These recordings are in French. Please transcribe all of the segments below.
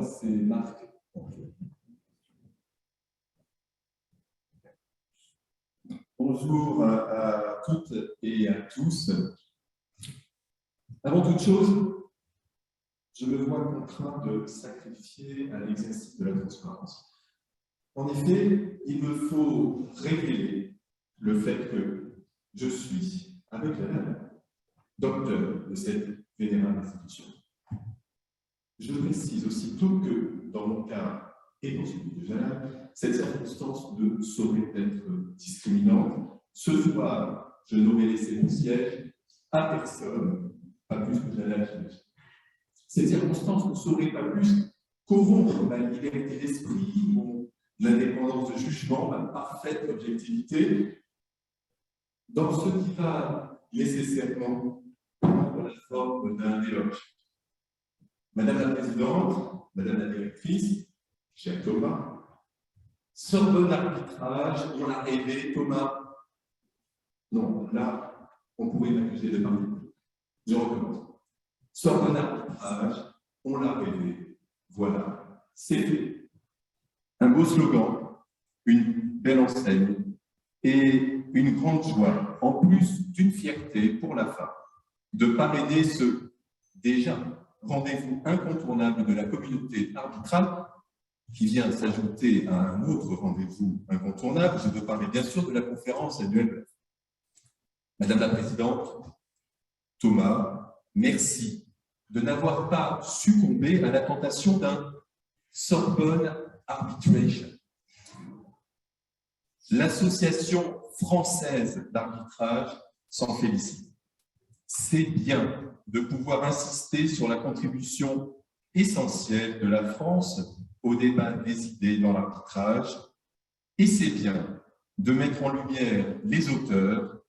moi, c'est Marc. Bonjour à toutes et à tous. Avant toute chose, je me vois contraint de sacrifier à l'exercice de la transparence. En effet, il me faut révéler le fait que je suis, avec la dame, docteur de cette vénérable institution. Je précise aussitôt que, dans mon cas et dans celui de Jalal, cette circonstance ne saurait être discriminante. Ce soir, je n'aurais laissé mon siège à personne, pas plus que Jalal. Cette circonstance ne saurait pas plus corrompre ma liberté d'esprit, mon indépendance de jugement, ma parfaite objectivité, dans ce qui va nécessairement prendre la forme d'un éloge. Madame la Présidente, Madame la Directrice, cher Thomas, Sorbonne arbitrage, on l'a rêvé, Thomas. Non, là, on pourrait m'accuser de parler. Je recommence. Sorbonne arbitrage, on l'a rêvé, voilà, c'est fait. Un beau slogan, une belle enseigne et une grande joie, en plus d'une fierté pour la femme, de parrainer ce déjà rendez-vous incontournable de la communauté arbitrale qui vient s'ajouter à un autre rendez-vous incontournable. Je veux parler bien sûr de la conférence annuelle. Madame la Présidente, Thomas, merci de n'avoir pas succombé à la tentation d'un Sorbonne arbitration. L'Association française d'arbitrage s'en félicite. C'est bien de pouvoir insister sur la contribution essentielle de la France au débat des idées dans l'arbitrage, et c'est bien de mettre en lumière les auteurs,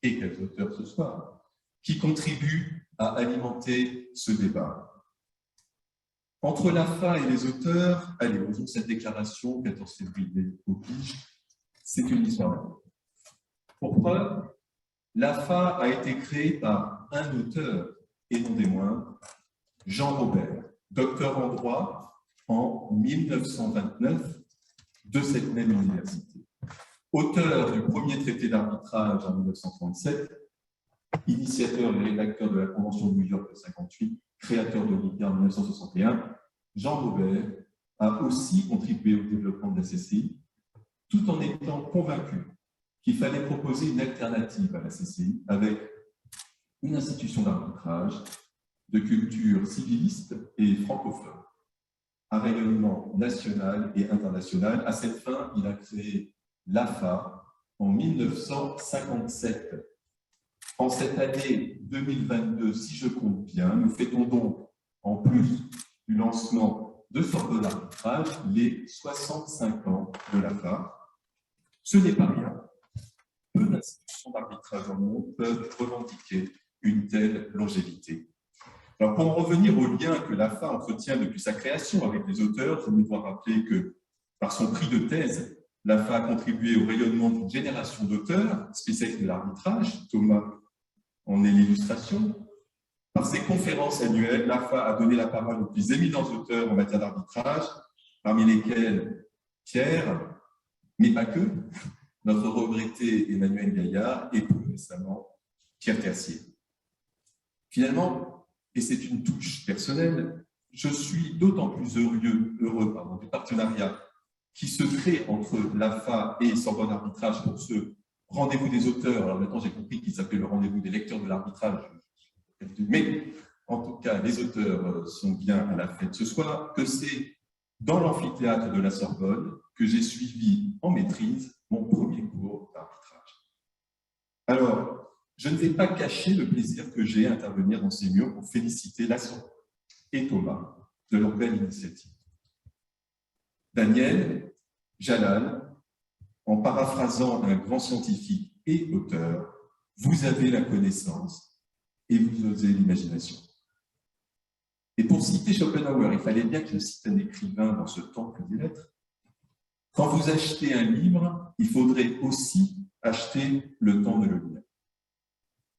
et quels auteurs ce soir, qui contribuent à alimenter ce débat. Entre l'AFA et les auteurs, allez, osons cette déclaration, 14 février oblige, c'est une histoire. Pour preuve, l'AFA a été créée par un auteur, et non des moindres, Jean Robert, docteur en droit en 1929 de cette même université. Auteur du premier traité d'arbitrage en 1937, initiateur et rédacteur de la Convention de New York de 1958, créateur de l'ICA en 1961, Jean Robert a aussi contribué au développement de la CCI, tout en étant convaincu qu'il fallait proposer une alternative à la CCI avec une institution d'arbitrage de culture civiliste et francophone, à rayonnement national et international. À cette fin, il a créé l'AFA en 1957. En cette année 2022, si je compte bien, nous fêtons donc, en plus du lancement de Sorbonne arbitrage, les 65 ans de l'AFA. Ce n'est pas rien. Peu d'institutions d'arbitrage dans le monde peuvent revendiquer une telle longévité. Alors, pour en revenir au lien que l'AFA entretient depuis sa création avec les auteurs, je me dois rappeler que, par son prix de thèse, l'AFA a contribué au rayonnement d'une génération d'auteurs spécialistes de l'arbitrage. Thomas en est l'illustration. Par ses conférences annuelles, l'AFA a donné la parole aux plus éminents auteurs en matière d'arbitrage, parmi lesquels Pierre, mais pas que, notre regretté Emmanuel Gaillard et plus récemment Pierre Tercier. Finalement, et c'est une touche personnelle, je suis d'autant plus heureux du partenariat qui se crée entre l'AFA et Sorbonne Arbitrage pour ce rendez-vous des auteurs. Alors maintenant, j'ai compris qu'il s'appelait le rendez-vous des lecteurs de l'arbitrage. Mais en tout cas, les auteurs sont bien à la fête ce soir, que c'est dans l'amphithéâtre de la Sorbonne que j'ai suivi en maîtrise mon premier cours d'arbitrage. Alors, je ne vais pas cacher le plaisir que j'ai à intervenir dans ces murs pour féliciter la Sorbonne et Thomas de leur belle initiative. Daniel, Jalal, en paraphrasant un grand scientifique et auteur, vous avez la connaissance et vous osez l'imagination. Et pour citer Schopenhauer, il fallait bien que je cite un écrivain dans ce temple des lettres. Quand vous achetez un livre, il faudrait aussi acheter le temps de le lire.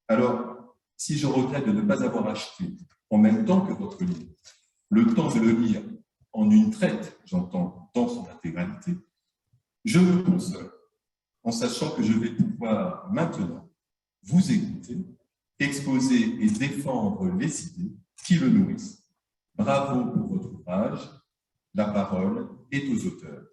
Alors, si je regrette de ne pas avoir acheté, en même temps que votre livre, le temps de le lire en une traite, j'entends dans son intégralité, je me console en sachant que je vais pouvoir maintenant vous écouter, exposer et défendre les idées qui le nourrissent. Bravo pour votre ouvrage. La parole est aux auteurs.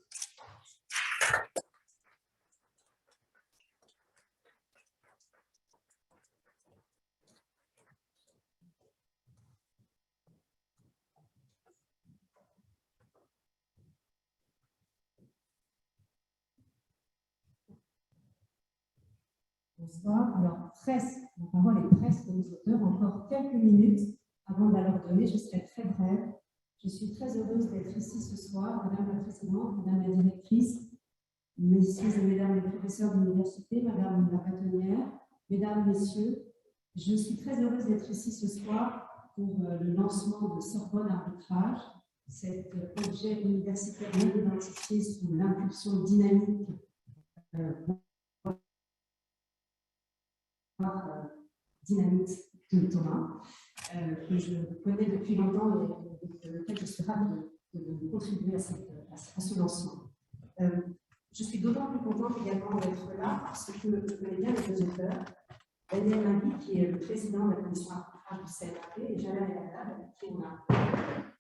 Bonsoir. Alors, la parole est presque aux auteurs. Encore quelques minutes avant de la leur donner. Je serai très brève. Je suis très heureuse d'être ici ce soir, Madame la Présidente, Madame la Directrice, Messieurs et Mesdames les professeurs d'université, Madame la bâtonnière, Mesdames, Messieurs. Je suis très heureuse d'être ici ce soir pour le lancement de Sorbonne Arbitrage, cet objet universitaire non identifié sous l'impulsion dynamique dynamique de Thomas, que je connais depuis longtemps et auquel je suis ravie de contribuer à ce lancement. Je suis d'autant plus contente également d'être là parce que je connais bien les deux auteurs, Daniel Magui, qui est le président de la commission arbitrage du CNAP, et Jalal El-Haddad, avec qui on a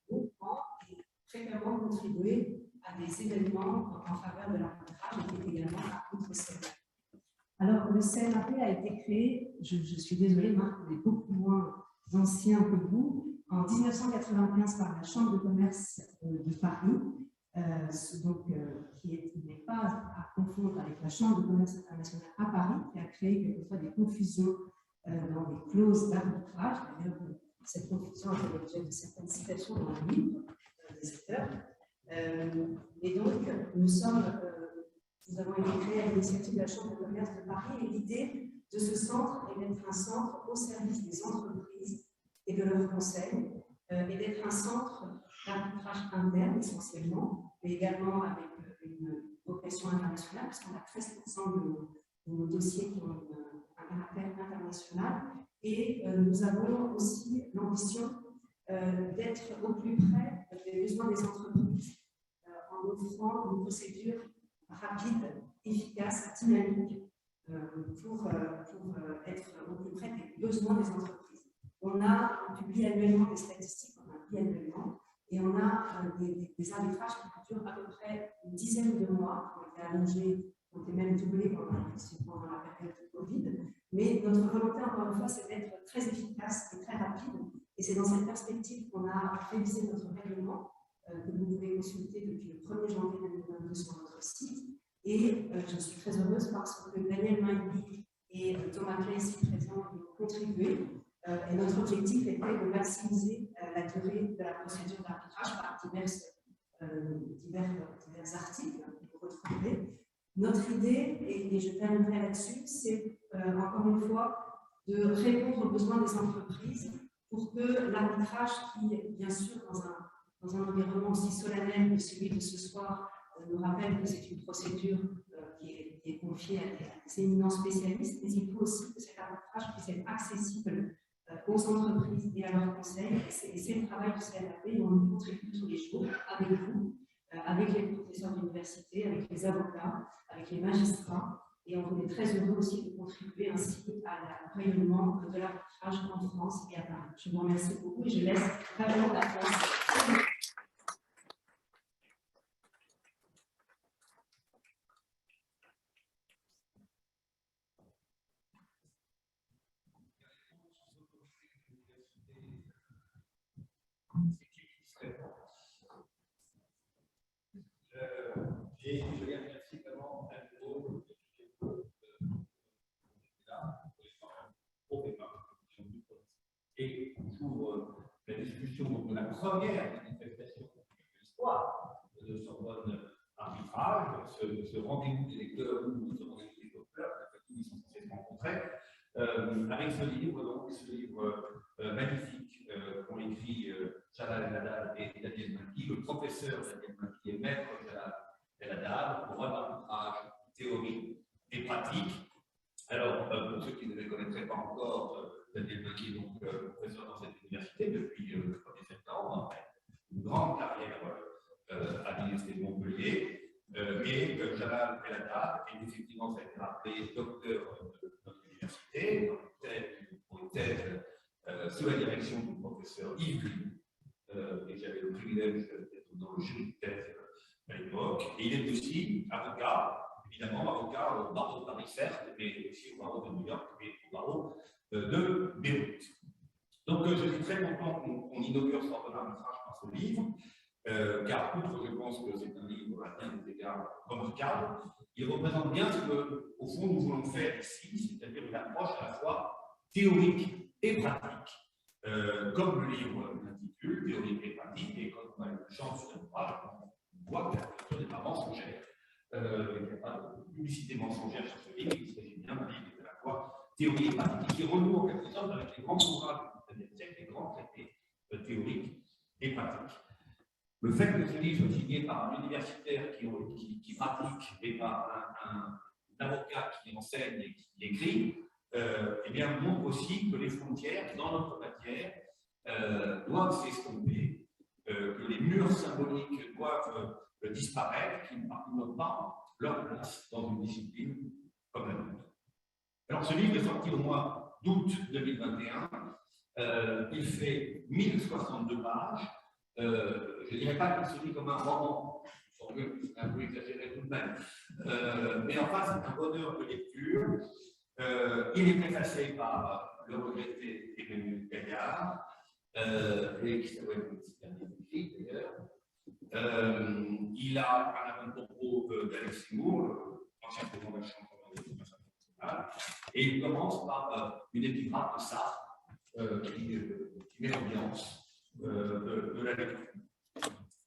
longtemps et fréquemment contribué à des événements en faveur de l'arbitrage et qui est également à contre-CNAP. Alors, le CNAP a été créé, je suis désolée, Marc, on est beaucoup moins ancien que vous, en 1995 par la Chambre de commerce de Paris, qui n'est pas à confondre avec la Chambre de commerce internationale à Paris, qui a créé quelquefois des confusions dans les clauses d'arbitrage. D'ailleurs, cette confusion a fait l'objet de certaines citations dans le livre des auteurs. Et donc, nous avons été créés à l'initiative de la Chambre de commerce de Paris, et l'idée de ce centre est d'être un centre au service des entreprises et de leurs conseils, et d'être un centre d'arbitrage interne essentiellement, mais également avec une vocation internationale, puisqu'on a 13% de nos dossiers qui ont un caractère international, et nous avons aussi l'ambition d'être au plus près des besoins des entreprises, en offrant une procédure rapide, efficace, dynamique, pour être au plus près des besoins des entreprises. On publie annuellement des statistiques, on a biannuellement, et on a des arbitrages qui durent à peu près une dizaine de mois, qui ont été allongés, qui ont été même doublés pendant la période de Covid. Mais notre volonté, encore une fois, c'est d'être très efficace et très rapide. Et c'est dans cette perspective qu'on a révisé notre règlement, que vous pouvez consulter depuis le 1er janvier 2022 sur notre site. Et je suis très heureuse parce que Daniel Magui et Thomas Clay, ici présents, ont contribué. Et notre objectif était de maximiser la durée de la procédure d'arbitrage par divers articles que vous retrouvez. Notre idée, et je terminerai là-dessus, c'est encore une fois de répondre aux besoins des entreprises pour que l'arbitrage, qui, bien sûr, dans un environnement aussi solennel que celui de ce soir, nous rappelle que c'est une procédure qui est confiée à des éminents spécialistes, mais il faut aussi que cet arbitrage puisse être accessible aux entreprises et à leurs conseils. Et c'est le travail du CNAP, et on y contribue tous les jours avec vous, avec les professeurs d'université, avec les avocats, avec les magistrats. Et on est très heureux aussi de contribuer ainsi à rayonnement de l'arbitrage en France et à Paris. Je vous remercie beaucoup et je laisse vraiment la place. Et je les remercie vraiment à nouveau et j'ouvre la discussion de la première manifestation de l'histoire de Sorbonne Arbitrage, ce rendez-vous des lecteurs ou ce rendez-vous des auteurs, qui sont censés se rencontrer, avec ce livre, donc, ce livre magnifique qu'ont écrit Jalal El-Haddad et Daniel Magui, le professeur Daniel Magui et maître Jalal El-Haddad, droit d'arbitrage, théorie et pratique. Alors, pour ceux qui ne le connaîtraient pas encore, Daniel Magui est donc professeur dans cette université depuis le 1er septembre, après une grande carrière et Jalal Belhaddad est effectivement, ça a été rappelé, docteur de notre université, pour une thèse sous la direction du professeur Yves Green, et j'avais le privilège d'être dans le jury de thèse à l'époque. Et il est aussi avocat, évidemment, avocat au barreau de Paris, certes, mais aussi au barreau de New York et au barreau de Beyrouth. Donc, je suis très content qu'on inaugure ce ordre d'arbitrage par ce livre, car outre, je pense que c'est un livre à bien des égards remarquable, il représente bien ce que, au fond, nous voulons faire ici, c'est-à-dire une approche à la fois théorique et pratique, comme le livre l'intitule, théorique et pratique, et quand on a une chance sur l'ouvrage, on voit que la culture n'est pas mensongère. Il n'y a pas de publicité mensongère sur ce livre, il s'agit bien d'un livre qui est à la fois théorique et pratique, qui renoue en quelque sorte avec les grands ouvrages du XIXe siècle, les grands traités théoriques et pratiques. Le fait que ce livre soit signé par un universitaire qui pratique et par un avocat qui enseigne et qui écrit, eh bien, montre aussi que les frontières dans notre matière doivent s'estomper, que les murs symboliques doivent disparaître, qu'ils n'ont pas leur place dans une discipline comme la nôtre. Alors, ce livre est sorti au mois d'août 2021. Il fait 1062 pages. Je ne dirais pas qu'il se lit comme un roman, c'est un peu exagéré tout de même, mais enfin, c'est un bonheur de lecture. Il est préfacé par le regretté Emmanuel Gaillard, et qui s'appelle magnifique d'ailleurs. Il a un avant-propos d'Alexis Moore, ancien président de la Chambre de commerce internationale, et il commence par une épigraphe de Sartre qui met l'ambiance de la lecture.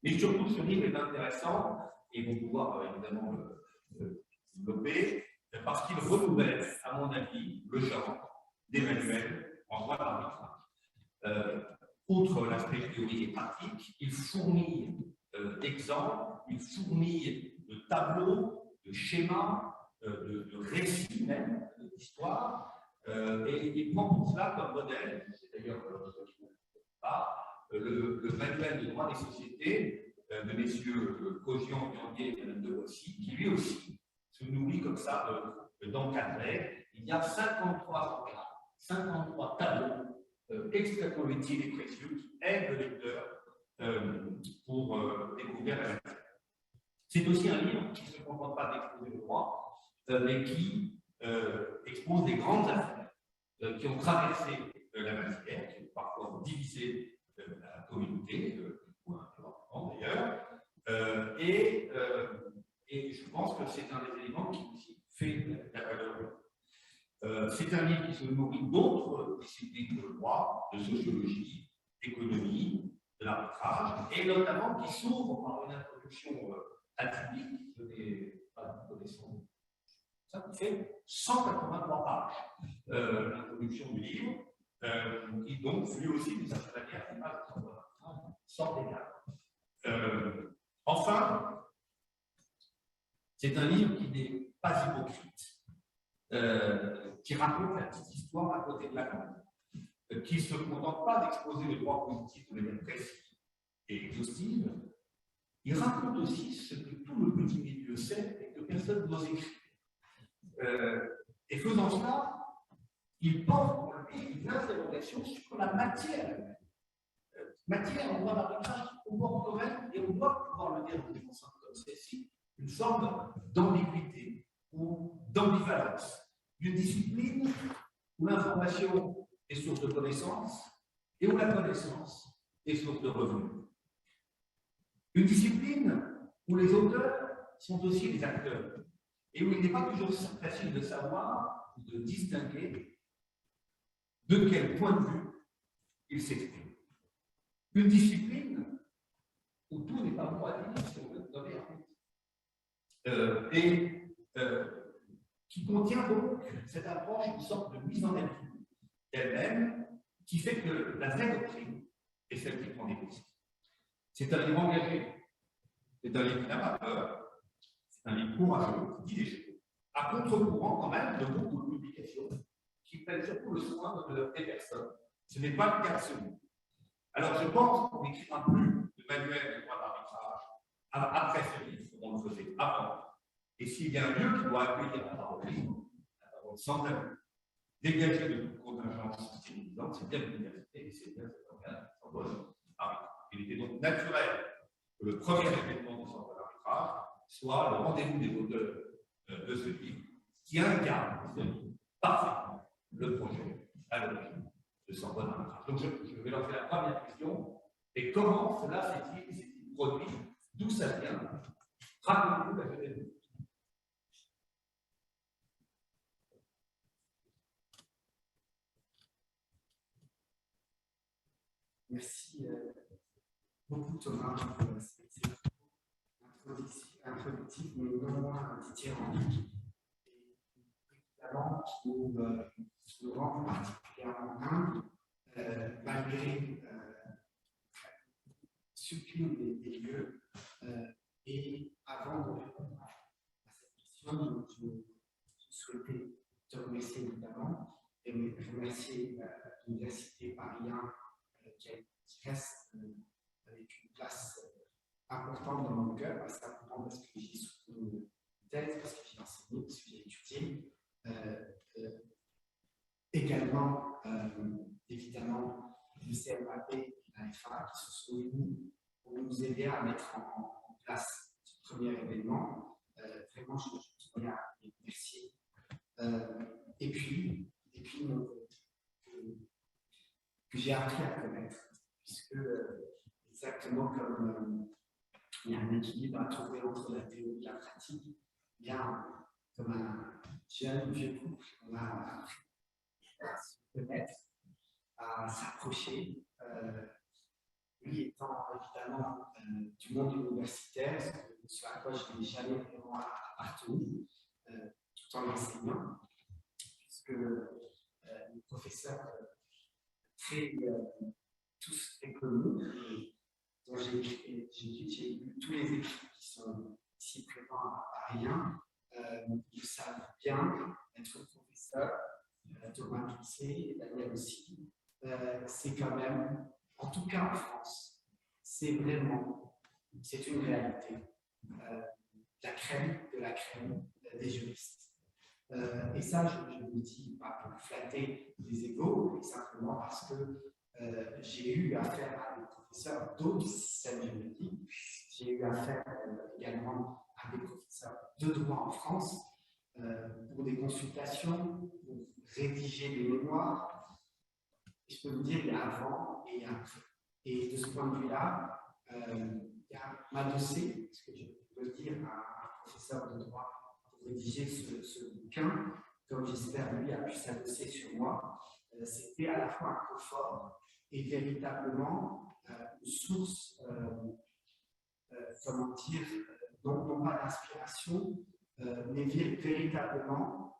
Mais surtout, ce livre est intéressant, et vous pouvez évidemment le développer, parce qu'il renouvelle, à mon avis, le genre d'Emmanuel en droit d'arbitrage. Outre l'aspect théorique et pratique, il fournit d'exemples, il fournit de tableaux, de schémas, de récits même, d'histoire, et il prend pour cela comme modèle, c'est d'ailleurs le manuel de droit des sociétés de messieurs Coggian, Viandier et Madame de Boissy, qui lui aussi se nourrit comme ça d'encadrer. Il y a 53 tableaux extrêmement utiles et précieux qui aident le lecteur pour découvrir la matière. C'est aussi un livre qui ne se contente pas d'exposer le droit, mais qui expose des grandes affaires qui ont traversé la matière, qui ont parfois divisé la communauté, ou un peu d'ailleurs, et je pense que c'est un des éléments qui aussi fait la valeur. C'est un livre qui se nourrit d'autres disciplines de droit, de sociologie, d'économie, de l'arbitrage, et notamment qui s'ouvre par une introduction atypique, ce n'est pas une connaissance. Ça fait 183 pages, l'introduction du livre, qui donc, lui aussi, d'une certaine manière, n'est pas sans dégâts. Enfin, c'est un livre qui n'est pas hypocrite, qui raconte la petite histoire à côté de la langue, qui ne se contente pas d'exposer le droit positif de manière précise et exhaustive. Il raconte aussi ce que tout le petit milieu sait et que personne n'ose écrire. Et faisant cela, il porte pour lui une interrogation sur la matière. Matière en droit d'arbitrage qui comporte quand même, et on doit pouvoir le dire dans une enceinte comme celle-ci, une forme d'ambiguïté ou d'ambivalence d'une discipline où l'information est source de connaissance et où la connaissance est source de revenus. Une discipline où les auteurs sont aussi les acteurs et où il n'est pas toujours facile de savoir ou de distinguer de quel point de vue il s'exprime. Une discipline où tout n'est pas bon à dire, si on veut donner qui contient donc cette approche, une sorte de mise en abîme d'elle-même, qui fait que la vraie doctrine est celle qui prend des risques. C'est un livre engagé, c'est un livre qui n'a pas peur, c'est un livre courageux, qui dit des choses, à contre-courant quand même de beaucoup de publications qui prennent surtout le soin de des personnes. Ce n'est pas le cas de ce livre. Alors je pense qu'on n'écrira plus de manuel de droit d'arbitrage après ce livre, on le faisait avant, Et s'il y a un lieu qui doit accueillir la parole sans dégager de toute contingence civilisante, c'est bien l'université et c'est bien cet organe Sorbonne arbitrage. Il était donc naturel que le premier événement de Sorbonne arbitrage soit le rendez-vous des auteurs de ce livre qui incarne parfaitement le projet à l'origine de Sorbonne arbitrage. Donc je vais lancer la première question. Et comment cela s'est-il produit? D'où ça vient? Racontez-nous la genèse. Merci beaucoup Thomas pour cette introductive, mais non moins dithyrambique. Évidemment, qui nous rend particulièrement humbles, malgré chacune des lieux. Et avant de répondre à cette question, je souhaitais te remercier évidemment et remercier l'Université Paris 1 qui reste avec une place importante dans mon cœur, pas simplement parce que j'ai soutenu une thèse, parce que j'ai enseigné, parce que j'ai étudié. Également, évidemment, le CMAP et l'AFA qui se sont unis pour nous aider à mettre en place ce premier événement. Vraiment, je tiens à les remercier. Et puis que j'ai appris à connaître, puisque exactement comme il y a un équilibre à trouver entre la théorie et la pratique, bien comme un jeune vieux couple, on a appris à se connaître, à s'approcher, lui étant évidemment du monde universitaire, ce à quoi je n'ai jamais vraiment appartenu, tout en enseignant, puisque les professeurs tous très connus, dont j'ai lu tous les écrits qui sont ici présents à Paris 1, ils savent bien être professeurs, Thomas Pixé et Daniel aussi. C'est quand même, en tout cas en France, c'est une réalité. La crème de la crème des juristes. Et ça, je le dis pas pour flatter les égos, mais simplement parce que j'ai eu affaire à des professeurs d'autres systèmes juridiques. J'ai eu affaire également à des professeurs de droit en France pour des consultations, pour rédiger des mémoires. Je peux vous dire, il y a avant et après. Et de ce point de vue-là, il y a m'adosser, ce que je peux dire à un professeur de droit pour rédiger ce bouquin, comme j'espère lui a pu s'adosser sur moi. C'était à la fois un confort et véritablement une source, comment dire, non pas d'inspiration, mais véritablement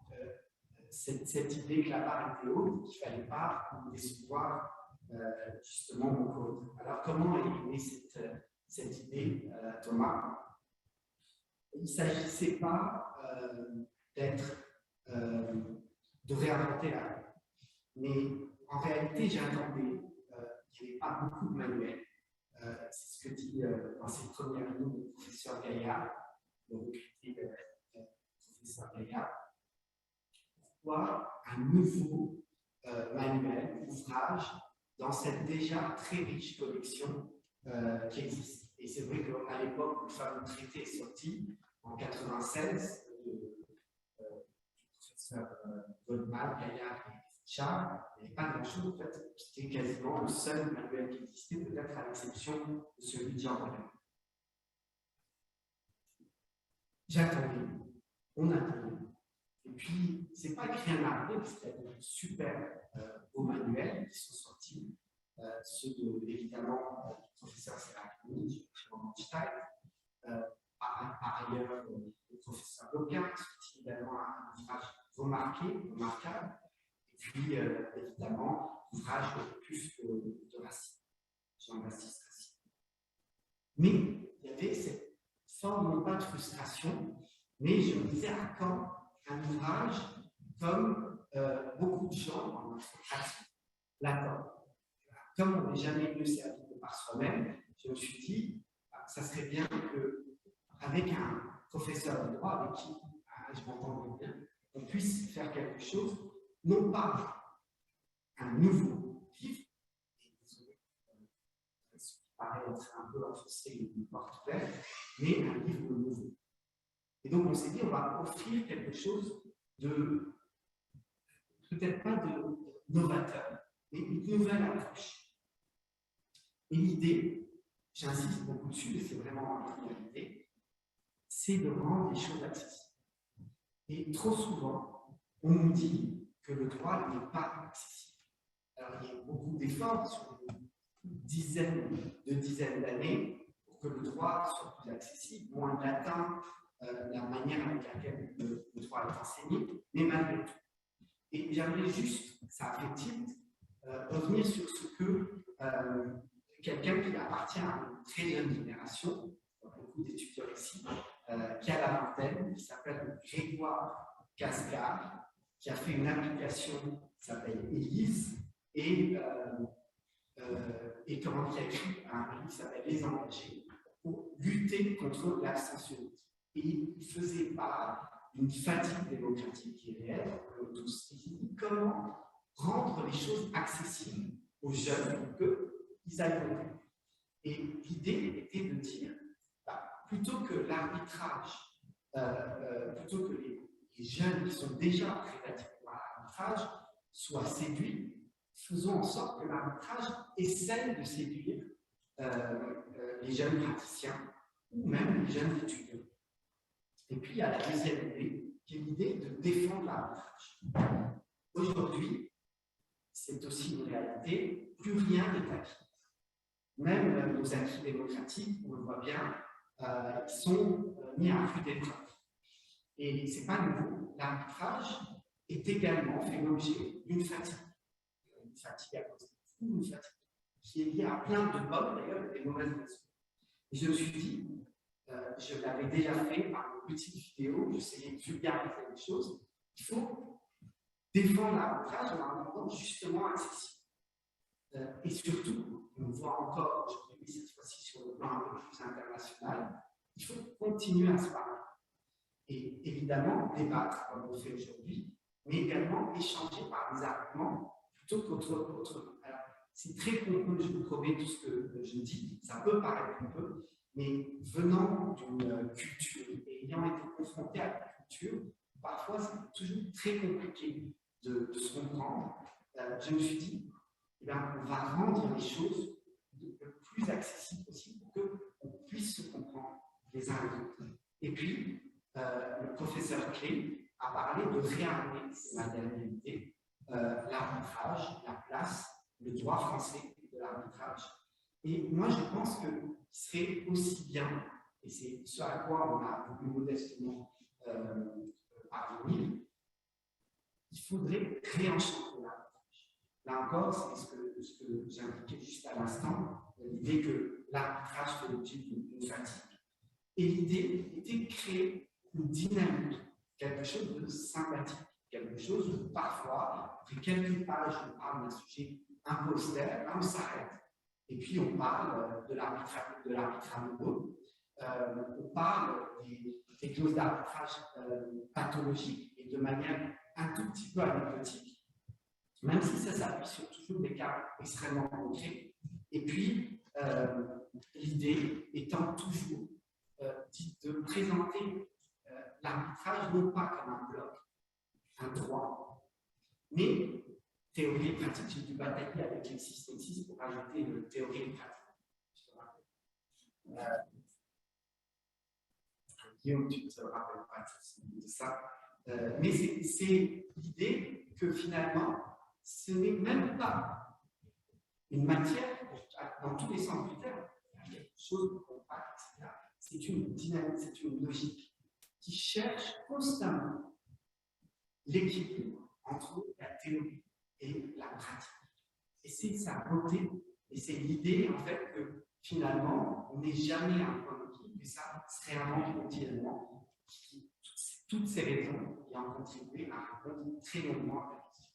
cette idée que la barre était haute, qu'il ne fallait pas décevoir justement mon code. Alors, comment est née cette idée, Thomas? Il ne s'agissait pas de réinventer la roue. Mais en réalité, j'attendais qu'il n'y avait pas beaucoup de manuels. C'est ce que dit dans ses premières lignes le professeur Gaillard, le recruté professeur Gaillard. Pourquoi un nouveau manuel, ouvrage, dans cette déjà très riche collection qui existe? Et c'est vrai qu'à l'époque, le fameux traité est sorti en 1996 du professeur Goldman, Gaillard et Charles. Il n'y avait pas grand-chose, en fait. C'était quasiment le seul manuel qui existait, peut-être à l'exception de celui de Jean Moulin. J'attendais, on attendait. Et puis, ce n'est pas écrit un arrêt, parce qu'il y a de super beaux manuels qui sont sortis, ceux de, évidemment, du professeur Serracini, du professeur Manstein, par ailleurs, le professeur Loquin, qui est également un ouvrage remarquable, et puis, évidemment, ouvrage plus de Racine, Jean-Baptiste Racine. Mais il y avait cette forme, non pas de frustration, mais je me disais, à quand un ouvrage comme beaucoup de gens dans notre pratique l'attendent? Comme on n'est jamais mieux servi que par soi-même, je me suis dit, ça serait bien qu'avec un professeurs de droit avec qui je m'entends bien, on puisse faire quelque chose, non pas un nouveau livre, ce qui paraît être un peu enfoncé une porte ouverte, mais un livre nouveau. Et donc on s'est dit, on va offrir quelque chose de, peut-être pas de novateur, mais une nouvelle approche. Et l'idée, j'insiste beaucoup dessus, et c'est vraiment l'idée, c'est de rendre les choses accessibles. Et trop souvent, on nous dit que le droit n'est pas accessible. Alors, il y a beaucoup d'efforts sur une dizaine d'années pour que le droit soit plus accessible, moins latin, la manière avec laquelle le droit est enseigné, mais malgré tout. Et j'aimerais juste, ça a fait tilt, revenir sur ce que quelqu'un qui appartient à une très jeune génération, beaucoup d'étudiants ici, qui a la vingtaine, qui s'appelle Grégoire Cascard, qui a fait une application qui s'appelle Élise, et qui a écrit un livre qui s'appelle Les Engagés, pour lutter contre l'abstentionnisme. Et il faisait part d'une fatigue démocratique qui est réelle, comme tous. Il dit comment rendre les choses accessibles aux jeunes pour qu'ils aillent voter. Et l'idée était de dire, plutôt que l'arbitrage, plutôt que les jeunes qui sont déjà prêts à l'arbitrage soient séduits, faisons en sorte que l'arbitrage essaye de séduire les jeunes praticiens ou même les jeunes étudiants. Et puis, il y a la deuxième idée, qui est l'idée de défendre l'arbitrage. Aujourd'hui, c'est aussi une réalité, plus rien n'est acquis. Même nos acquis démocratiques, on le voit bien, ils sont mis à rude épreuve. Et ce n'est pas nouveau. L'arbitrage est également fait l'objet d'une fatigue. Une fatigue à cause de tout, une fatigue qui est liée à plein de bonnes, d'ailleurs, et des mauvaises raisons. Et je me suis dit, je l'avais déjà fait par une petite vidéo, j'essayais de vulgariser les choses, il faut défendre l'arbitrage en un moment justement accessible. Et surtout, on voit encore, je l'ai mis cette fois-ci sur le plan un peu plus international, il faut continuer à se parler. Et évidemment, débattre comme on fait aujourd'hui, mais également échanger par des arguments plutôt qu'autrement. Alors, c'est très pompeux, je vous promets tout ce que je dis, ça peut paraître pompeux, mais venant d'une culture et ayant été confronté à la culture, parfois c'est toujours très compliqué de se comprendre. Je me suis dit, eh bien, on va rendre les choses le plus accessibles possible pour qu'on puisse se comprendre les uns les autres. Et puis, le professeur Clé a parlé de réarmer, c'est ma dernière idée, l'arbitrage, la place, le droit français de l'arbitrage. Et moi, je pense qu'il serait aussi bien, et c'est ce à quoi on a voulu modestement parvenir, il faudrait réenchanter l'arbitrage. Là encore, c'est ce que j'ai indiqué juste à l'instant, l'idée que l'arbitrage fait l'objet d'une fatigue. Et l'idée était de créer une dynamique, quelque chose de sympathique, quelque chose où parfois, après quelques pages, on parle d'un sujet un peu austère, là on s'arrête. Et puis on parle de l'arbitrage nouveau, on parle des clauses d'arbitrage pathologiques et de manière un tout petit peu anecdotique, même si ça s'appuie sur toujours des cas extrêmement concrets. Et puis, l'idée étant toujours de présenter l'arbitrage non pas comme un bloc, un droit, mais théorie et pratique. J'ai dû batailler avec les systémistes pour ajouter une théorie et pratique. Guillaume, tu ne te rappelles pas de ça. Mais c'est l'idée que finalement, ce n'est même pas une matière, dans tous les sens du terme, quelque chose de compact, etc. C'est une dynamique, c'est une logique qui cherche constamment l'équilibre entre la théorie et la pratique. Et c'est sa beauté, et c'est l'idée en fait que finalement, on n'est jamais à un point d'équilibre, et ça se réinvente continuellement. Toutes ces raisons qui ont contribué à répondre très longuement à la question.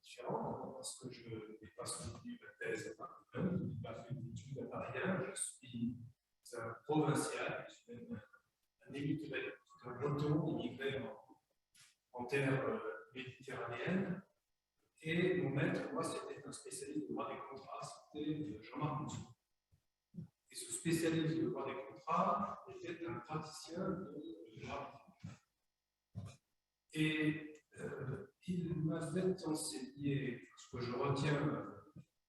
Je suis différente, parce que je n'ai pas soutenu ma thèse à Paris, je n'ai pas fait d'études à Paris 1, je suis un provincial, je suis même un immigré, un breton immigré en terre méditerranéenne. Et mon maître, moi, c'était un spécialiste de droit des contrats, c'était Jean-Marc Monson. Et ce spécialiste de droit des contrats était un praticien de l'arbitrage. Et il m'avait enseigné, ce que je retiens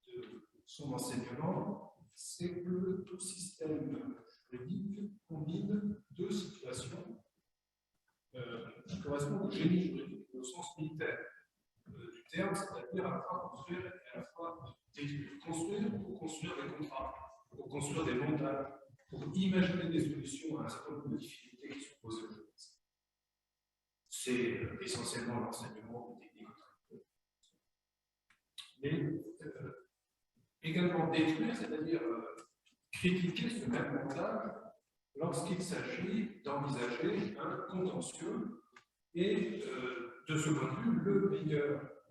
de son enseignement, c'est que tout système juridique combine deux situations qui correspondent au génie juridique au sens militaire du terme, c'est-à-dire à la fois construire et à la fois détruire. Construire pour construire des contrats, pour construire des montages, pour imaginer des solutions à un certain nombre de difficultés qui sont posées aux juristes. C'est essentiellement l'enseignement des techniques. Mais également détruire, c'est-à-dire critiquer ce même montage lorsqu'il s'agit d'envisager un contentieux et de ce point de vue,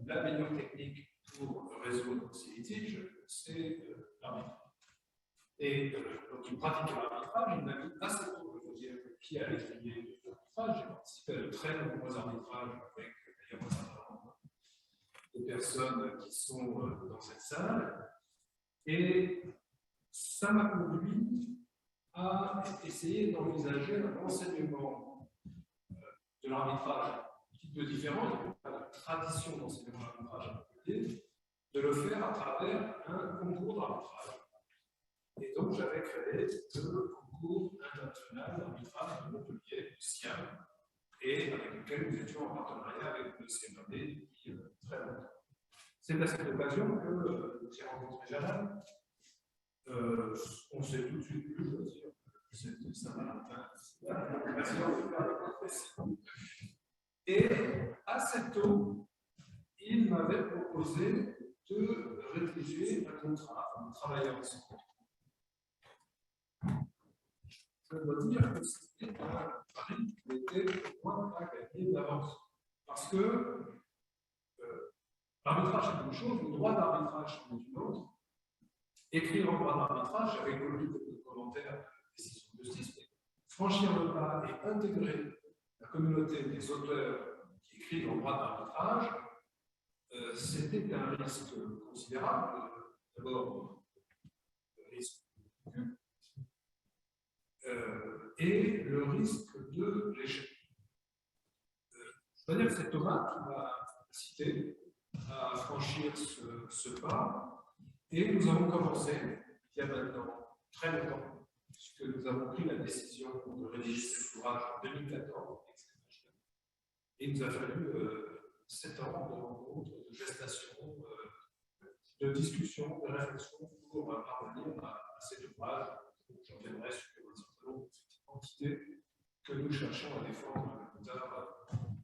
la meilleure technique pour résoudre ces litiges, c'est l'arbitrage. Et donc, il pratique l'arbitrage, il m'a mis assez tôt, je veux dire, le pied à l'étrier de l'arbitrage. J'ai participé à de très nombreux arbitrages avec d'ailleurs un certain nombre de personnes qui sont dans cette salle. Et ça m'a conduit à essayer d'envisager un enseignement de l'arbitrage un petit peu différent, il n'y a pas de tradition d'enseignement de l'arbitrage particulier, de le faire à travers un concours d'arbitrage. Et donc j'avais créé le concours international d'arbitrage de Montpellier, le SIAM, et avec lequel nous étions en partenariat avec le CMAD depuis très longtemps. C'est à cette occasion que j'ai rencontré Jalal. On s'est tout de suite vu, je veux dire, c'était Saint-Valentin. Et assez tôt, il m'avait proposé de rédiger un contrat, de travailler ensemble. Je dois dire que c'était un pari qui était pour moi pas gagné d'avance. Parce que l'arbitrage c'est une chose, le droit d'arbitrage c'est une autre. Écrire en droit d'arbitrage, j'avais connu quelques commentaires de décision de justice, mais franchir le pas et intégrer la communauté des auteurs qui écrivent en droit d'arbitrage, c'était un risque considérable. D'abord, le risque et le risque de l'échec. C'est-à-dire que c'est Thomas qui m'a incité à franchir ce pas. Et nous avons commencé, il y a maintenant très longtemps, puisque nous avons pris la décision de rédiger cet ouvrage en 2014, et il nous a fallu 7 ans de rencontres, de gestation, de discussion, de réflexion pour parvenir à cet ouvrage. J'en viendrai sur un certain nombre d'entités que nous cherchons à défendre plus tard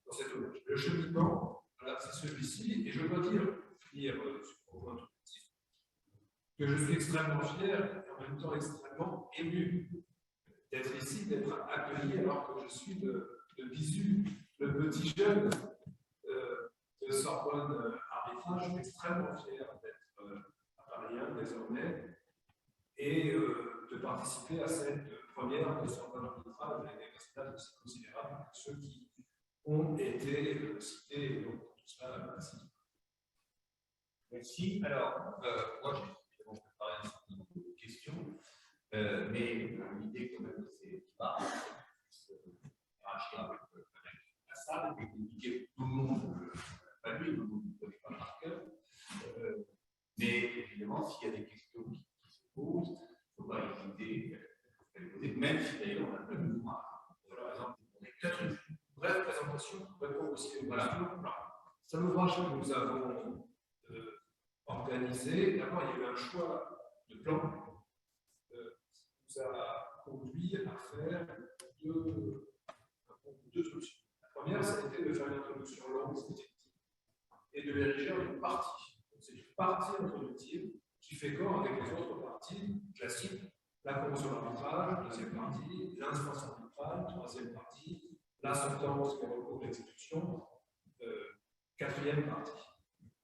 dans cet ouvrage. Le cheminement, voilà, c'est celui-ci, et je dois dire, finir sur mon point de que je suis extrêmement fier et en même temps extrêmement ému d'être ici, d'être accueilli alors que je suis de Bisu, le petit jeune de Sorbonne Arbitrage. Je suis extrêmement fier d'être parisien désormais et de participer à cette première de Sorbonne Arbitrage avec des personnages aussi considérables que ceux qui ont été cités. Donc, tout cela, merci. Merci. Alors, moi, j'ai préparé un certain nombre de questions, mais l'idée, quand même, c'est de racheter avec la salle et d'expliquer tout le monde, pas lui, vous ne connaissez pas par cœur. Mais évidemment, s'il y a des questions qui se posent, il ne faut pas hésiter à les poser, même si d'ailleurs on a plein de mouvements. Par exemple, on a peut-être une brève présentation pour répondre aussi aux questions. C'est un ouvrage que nous avons organisé. D'abord, il y a eu un choix de plan qui nous a conduit à faire deux solutions. La première, c'était de faire une introduction longue et de l'ériger en une partie. C'est une partie introductive qui fait corps avec les autres parties classiques, la convention d'arbitrage, deuxième partie, l'instance arbitrale, troisième partie, la sentence, le recours d'exécution, quatrième partie.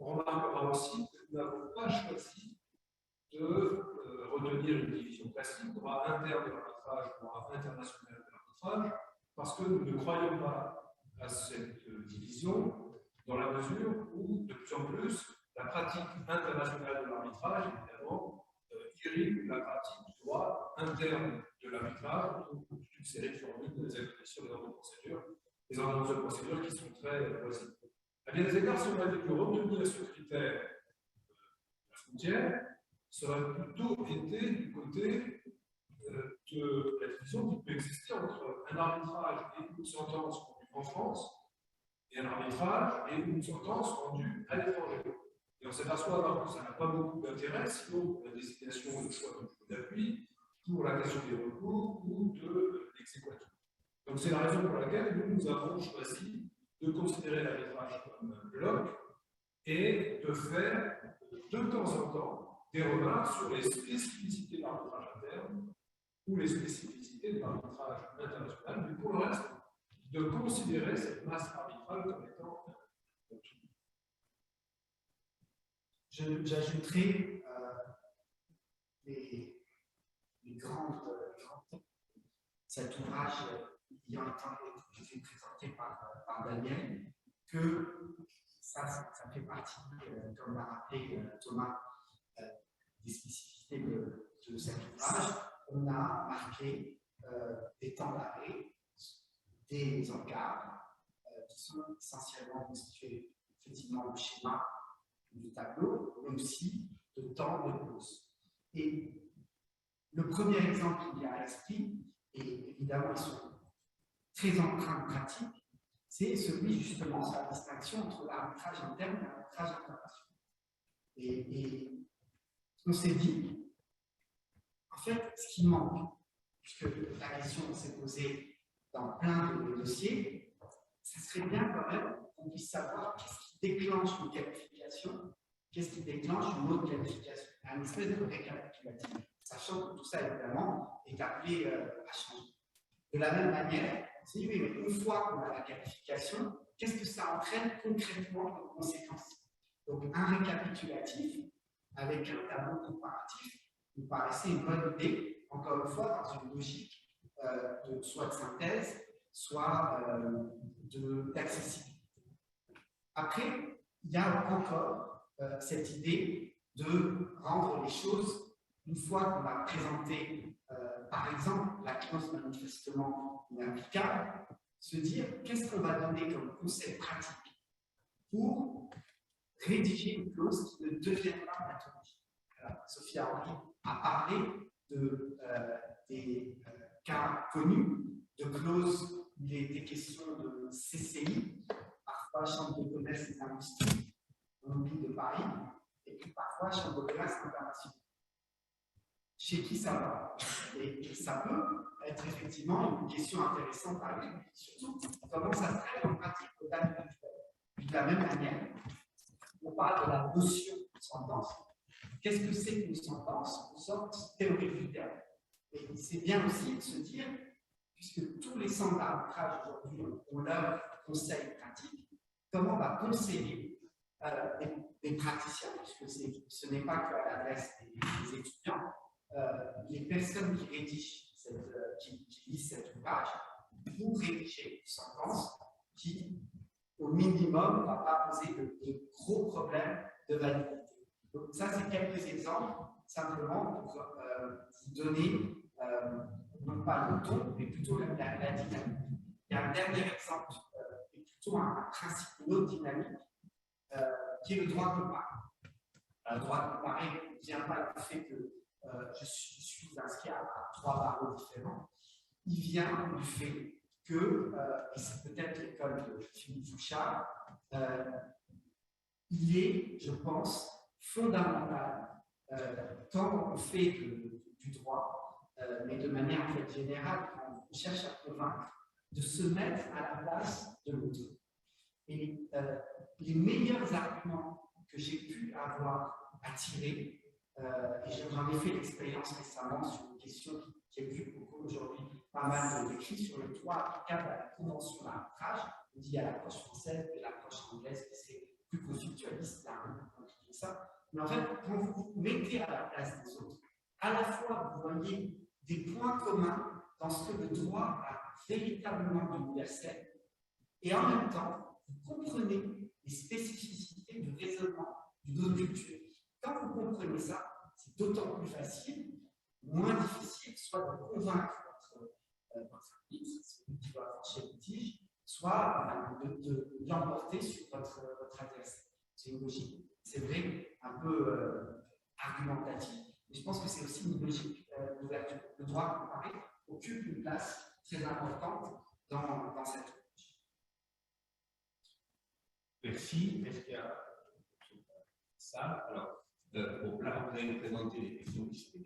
On remarquera aussi que nous n'avons pas choisi de retenir une division classique, droit interne de l'arbitrage, droit international de l'arbitrage, parce que nous ne croyons pas à cette division dans la mesure où, de plus en plus, la pratique internationale de l'arbitrage, évidemment, irrigue la pratique du droit interne de l'arbitrage, toute une série de formules, des applications, des ordres de procédure, des ordonnances de procédure qui sont très voisines. À bien des égards, si on avait pu retenir ce critère la frontière, ça aurait plutôt été du côté de la division qui peut exister entre un arbitrage et une sentence rendue en France et un arbitrage et une sentence rendue à l'étranger. Et on s'aperçoit alors que ça n'a pas beaucoup d'intérêt, sinon pour la désignation de choix de niveau d'appui, pour la question des recours ou de l'exécution. Donc c'est la raison pour laquelle nous avons choisi de considérer l'arbitrage comme un bloc et de faire de temps en temps des remarques sur les spécificités de l'arbitrage interne ou les spécificités de l'arbitrage international, mais pour le reste, de considérer cette masse arbitrale comme étant J'ajouterai les grandes cet ouvrage ayant été présenté par Daniel, que ça fait partie, comme l'a rappelé Thomas, des spécificités de cet ouvrage. On a marqué des temps d'arrêt, des encarts, qui sont essentiellement constitués effectivement du schéma du tableau, mais aussi de temps de pause. Et le premier exemple qu'il y a à l'esprit, et évidemment ils sont très empreints de pratique, c'est celui justement sur la distinction entre l'arbitrage interne et l'arbitrage international. Et on s'est dit, en fait, ce qui manque, puisque la question s'est posée dans plein de dossiers, ça serait bien quand même qu'on puisse savoir qu'est-ce qui déclenche une qualification, qu'est-ce qui déclenche une autre qualification, un espèce de récapitulatif, sachant que tout ça, évidemment, est appelé à changer. De la même manière, on s'est dit, oui, mais une fois qu'on a la qualification, qu'est-ce que ça entraîne concrètement comme conséquence? Donc, un récapitulatif avec un tableau comparatif nous paraissait une bonne idée, encore une fois, dans une logique soit de synthèse, soit d'accessibilité. Après, il y a encore cette idée de rendre les choses, une fois qu'on a présenté, par exemple, la clause manifestement inapplicable, se dire qu'est-ce qu'on va donner comme concept pratique pour rédiger une clause qui ne devienne pas pathologique. Sophia Henry a parlé des cas connus de clauses où il était question de CCI, parfois Chambre de commerce et d'industrie, en ville de Paris, et puis parfois Chambre de commerce internationale. Chez qui ça va? Et ça peut être effectivement une question intéressante à lui, surtout comment ça se traite en pratique au delà du texte. Puis de la même manière, on parle de la notion de sentence. Qu'est-ce que c'est qu'une sentence? Une sorte théorique du terme. Et c'est bien aussi de se dire, puisque tous les centres d'arbitrage aujourd'hui ont leur conseil pratique, comment on va conseiller des praticiens, puisque ce n'est pas qu'à l'adresse des étudiants, les personnes qui rédigent, qui lisent cet ouvrage, pour rédiger une sentence qui, au minimum, ne va pas poser de gros problèmes de validité. Donc, ça, c'est quelques exemples, simplement pour vous donner, non pas le ton, mais plutôt la dynamique. Il y a un dernier exemple, et plutôt un principe, une autre dynamique, qui est le droit comparé. Le droit comparé ne vient pas du fait que je suis inscrit à 3 barreaux différents. Il vient du fait que, et c'est peut-être l'école de Philippe Fouchard, il est, je pense, fondamental quand on fait du droit, mais de manière en fait générale, quand on cherche à convaincre, de se mettre à la place de l'autre. Et les meilleurs arguments que j'ai pu avoir à tirer, et j'en ai fait l'expérience récemment sur une question qui est vue beaucoup aujourd'hui, pas mal d'écrits sur le droit applicable à la convention d'arbitrage, on dit à l'approche française et l'approche anglaise qui serait plus conceptualiste, là, un peu plus compliqué que ça. Mais en fait, quand vous vous mettez à la place des autres, à la fois vous voyez des points communs dans ce que le droit a véritablement d'universel, et en même temps, vous comprenez les spécificités du raisonnement d'une autre culture. Quand vous comprenez ça, c'est d'autant plus facile, moins difficile, soit de convaincre votre arbitre, celui qui doit trancher le litige, soit de l'emporter sur votre adversaire. C'est une logique, c'est vrai, un peu argumentative, mais je pense que c'est aussi une logique d'ouverture. Le droit comparé occupe une place très importante dans cette logique. Merci. Est-ce qu'il y a ça? Alors, bon, là, vous avez présenté les questions qui sont